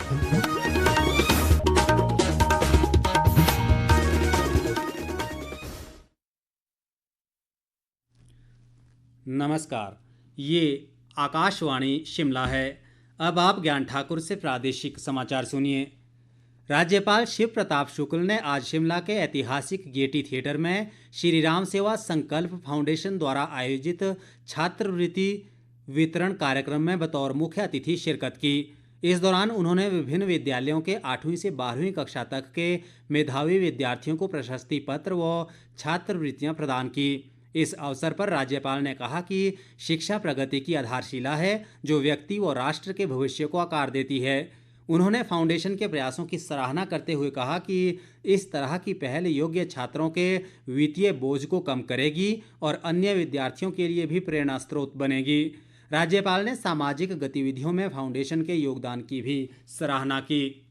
नमस्कार, ये आकाशवाणी शिमला है। अब आप ज्ञान ठाकुर से प्रादेशिक समाचार सुनिए। राज्यपाल शिव प्रताप शुक्ल ने आज शिमला के ऐतिहासिक गेयटी थिएटर में श्री राम सेवा संकल्प फाउंडेशन द्वारा आयोजित छात्रवृत्ति वितरण कार्यक्रम में बतौर मुख्य अतिथि शिरकत की। इस दौरान उन्होंने विभिन्न विद्यालयों के 8वीं से 12वीं कक्षा तक के मेधावी विद्यार्थियों को प्रशस्ति पत्र व छात्रवृत्तियां प्रदान की। इस अवसर पर राज्यपाल ने कहा कि शिक्षा प्रगति की आधारशिला है जो व्यक्ति व राष्ट्र के भविष्य को आकार देती है। उन्होंने फाउंडेशन के प्रयासों की सराहना करते हुए कहा कि इस तरह की पहल योग्य छात्रों के वित्तीय बोझ को कम करेगी और अन्य विद्यार्थियों के लिए भी प्रेरणा स्रोत बनेगी। राज्यपाल ने सामाजिक गतिविधियों में फाउंडेशन के योगदान की भी सराहना की।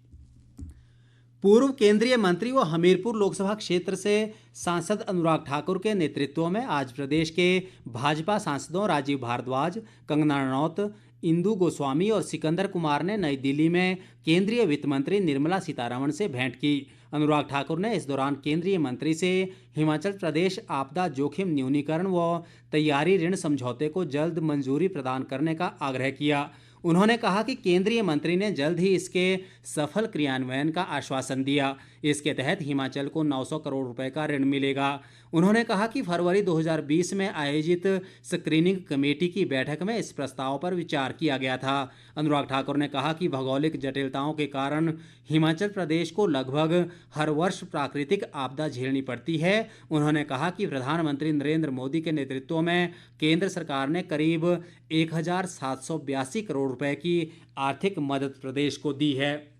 पूर्व केंद्रीय मंत्री व हमीरपुर लोकसभा क्षेत्र से सांसद अनुराग ठाकुर के नेतृत्व में आज प्रदेश के भाजपा सांसदों राजीव भारद्वाज, कंगना रनौत, इंदु गोस्वामी और सिकंदर कुमार ने नई दिल्ली में केंद्रीय वित्त मंत्री निर्मला सीतारमण से भेंट की। अनुराग ठाकुर ने इस दौरान केंद्रीय मंत्री से हिमाचल प्रदेश आपदा जोखिम न्यूनीकरण व तैयारी ऋण समझौते को जल्द मंजूरी प्रदान करने का आग्रह किया। उन्होंने कहा कि केंद्रीय मंत्री ने जल्द ही इसके सफल क्रियान्वयन का आश्वासन दिया। इसके तहत हिमाचल को 900 करोड़ रुपए का ऋण मिलेगा। उन्होंने कहा कि फरवरी 2020 में आयोजित स्क्रीनिंग कमेटी की बैठक में इस प्रस्ताव पर विचार किया गया था। अनुराग ठाकुर ने कहा कि भौगोलिक जटिलताओं के कारण हिमाचल प्रदेश को लगभग हर वर्ष प्राकृतिक आपदा झेलनी पड़ती है। उन्होंने कहा कि प्रधानमंत्री नरेंद्र मोदी के नेतृत्व में केंद्र सरकार ने करीब 1782 करोड़ रुपए की आर्थिक मदद प्रदेश को दी है।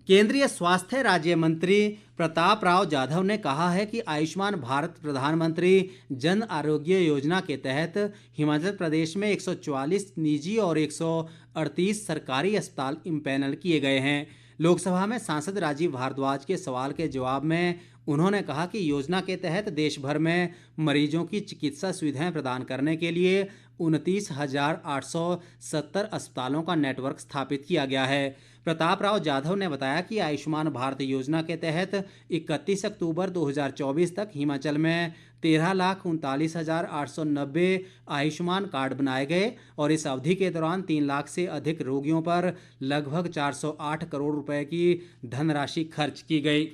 केंद्रीय स्वास्थ्य राज्य मंत्री प्रताप राव जाधव ने कहा है कि आयुष्मान भारत प्रधानमंत्री जन आरोग्य योजना के तहत हिमाचल प्रदेश में 144 निजी और 138 सरकारी अस्पताल इम्पैनल किए गए हैं। लोकसभा में सांसद राजीव भारद्वाज के सवाल के जवाब में उन्होंने कहा कि योजना के तहत देश भर में मरीजों की चिकित्सा सुविधाएं प्रदान करने के लिए 29,870 अस्पतालों का नेटवर्क स्थापित किया गया है। प्रताप राव जाधव ने बताया कि आयुष्मान भारत योजना के तहत 31 अक्टूबर 2024 तक हिमाचल में 13,39,890 आयुष्मान कार्ड बनाए गए और इस अवधि के दौरान 3 लाख से अधिक रोगियों पर लगभग 408 करोड़ रुपए की धनराशि खर्च की गई।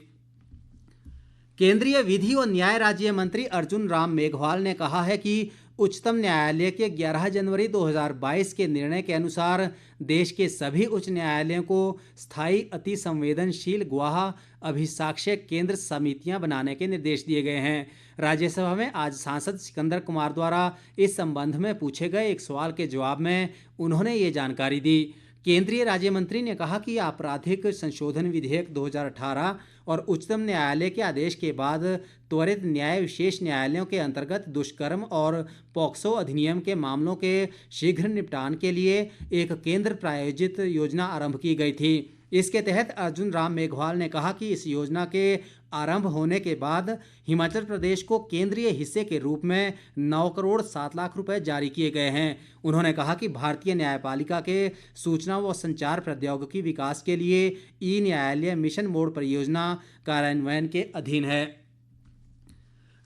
केंद्रीय विधि व न्याय राज्य मंत्री अर्जुन राम मेघवाल ने कहा है कि उच्चतम न्यायालय के 11 जनवरी 2022 के निर्णय के अनुसार देश के सभी उच्च न्यायालयों को स्थायी अति संवेदनशील गवाह अभिसाक्ष्य केंद्र समितियां बनाने के निर्देश दिए गए हैं। राज्यसभा में आज सांसद सिकंदर कुमार द्वारा इस संबंध में पूछे गए एक सवाल के जवाब में उन्होंने ये जानकारी दी। केंद्रीय राज्य मंत्री ने कहा कि आपराधिक संशोधन विधेयक 2018 और उच्चतम न्यायालय के आदेश के बाद त्वरित न्याय विशेष न्यायालयों के अंतर्गत दुष्कर्म और पॉक्सो अधिनियम के मामलों के शीघ्र निपटान के लिए एक केंद्र प्रायोजित योजना आरंभ की गई थी। इसके तहत अर्जुन राम मेघवाल ने कहा कि इस योजना के आरंभ होने के बाद हिमाचल प्रदेश को केंद्रीय हिस्से के रूप में 9 करोड़ 7 लाख रुपए जारी किए गए हैं। उन्होंने कहा कि भारतीय न्यायपालिका के सूचना व संचार प्रौद्योगिकी विकास के लिए ई न्यायालय मिशन मोड परियोजना कार्यान्वयन के अधीन है।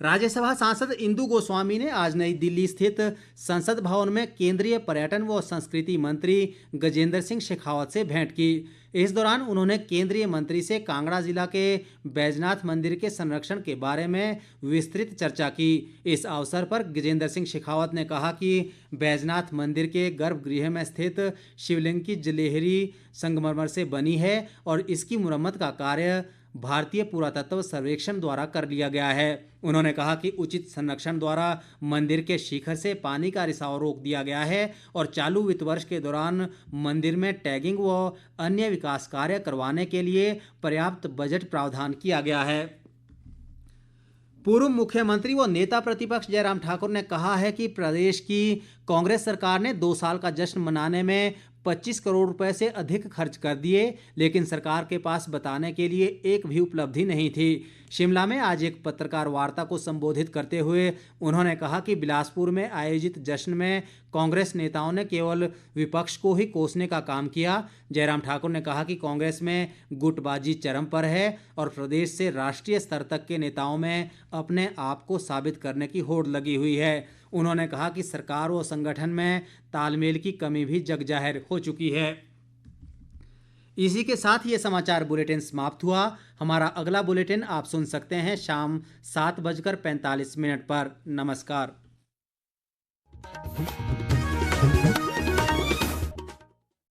राज्यसभा सांसद इंदु गोस्वामी ने आज नई दिल्ली स्थित संसद भवन में केंद्रीय पर्यटन व संस्कृति मंत्री गजेंद्र सिंह शेखावत से भेंट की। इस दौरान उन्होंने केंद्रीय मंत्री से कांगड़ा जिला के बैजनाथ मंदिर के संरक्षण के बारे में विस्तृत चर्चा की। इस अवसर पर गजेंद्र सिंह शेखावत ने कहा कि बैजनाथ मंदिर के गर्भगृह में स्थित शिवलिंग की जलेहरी संगमरमर से बनी है और इसकी मुरम्मत का कार्य भारतीय पुरातत्व सर्वेक्षण द्वारा कर लिया गया है। उन्होंने कहा कि उचित संरक्षण द्वारा मंदिर के शिखर से पानी का रिसाव रोक दिया गया है और चालू वित्त वर्ष के दौरान मंदिर में टैगिंग व अन्य विकास कार्य करवाने के लिए पर्याप्त बजट प्रावधान किया गया है। पूर्व मुख्यमंत्री व नेता प्रतिपक्ष जयराम ठाकुर ने कहा है कि प्रदेश की कांग्रेस सरकार ने 2 साल का जश्न मनाने में 25 करोड़ रुपए से अधिक खर्च कर दिए, लेकिन सरकार के पास बताने के लिए एक भी उपलब्धि नहीं थी। शिमला में आज एक पत्रकार वार्ता को संबोधित करते हुए उन्होंने कहा कि बिलासपुर में आयोजित जश्न में कांग्रेस नेताओं ने केवल विपक्ष को ही कोसने का काम किया। जयराम ठाकुर ने कहा कि कांग्रेस में गुटबाजी चरम पर है और प्रदेश से राष्ट्रीय स्तर तक के नेताओं में अपने आप को साबित करने की होड़ लगी हुई है। उन्होंने कहा कि सरकार व संगठन में तालमेल की कमी भी जग जाहिर हो चुकी है। इसी के साथ ये समाचार बुलेटिन समाप्त हुआ। हमारा अगला बुलेटिन आप सुन सकते हैं शाम 7:45 पर। नमस्कार।